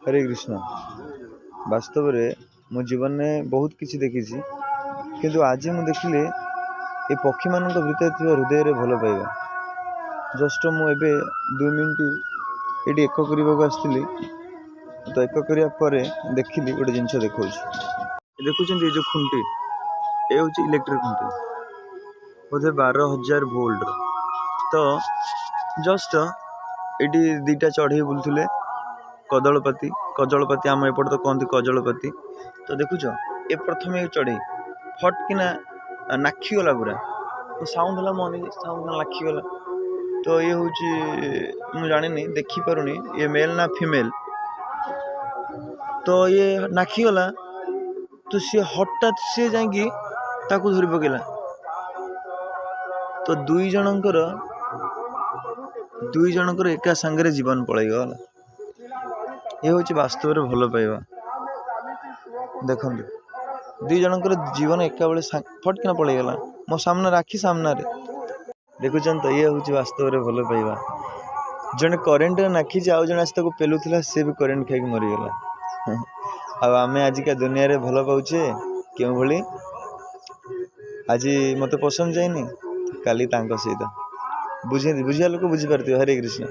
हरे कृष्ण। वास्तव में मो जीवन में बहुत किसी देखी किंतु आज मुझे देखिले ये पक्षी मान भीतर हृदय भल पाइबा जस्ट मुझे 2 मिनट ये एक आसती तो एक करने देखिली गोटे जिनस देखा देखुं ये जो खुंटी ये हूँ इलेक्ट्रिक खुंटी बोधे 12,000 वोल्ट तो जस्ट ये दीटा चढ़ई बुलूले कजलपाती कजलपाती आम एपट तो कहते कजलपाती तो देखुच ये प्रथम ये चढ़ई फटकिना नाखीगला पूरा तो साउंड है मन साउंड नाखीगला तो ये हूँ मुझे जानी देखिपारुनी ये मेल ना फीमेल तो ये नाखीगला तो सी हठात सी जा धरी पकेला तो दुई जनकर एका सांगे जीवन पलैगला ये हूँ वास्तव में भल पाइबा देखु दुई जनकर जीवन एका बेले फटकिना पलैगला मो सामने राखी सामने देखुं तो ये हूँ वास्तव में भल पाइबा जड़े करेन्ट नाखी आउ जन आस पेलुला सी भी करेन्ट खाई मरीगला आम आजिका दुनिया रे भल पाचे क्यों भली आज मत पसंद जाइनी काली सहित बुझिया लोक बुझीपार। हरे कृष्ण।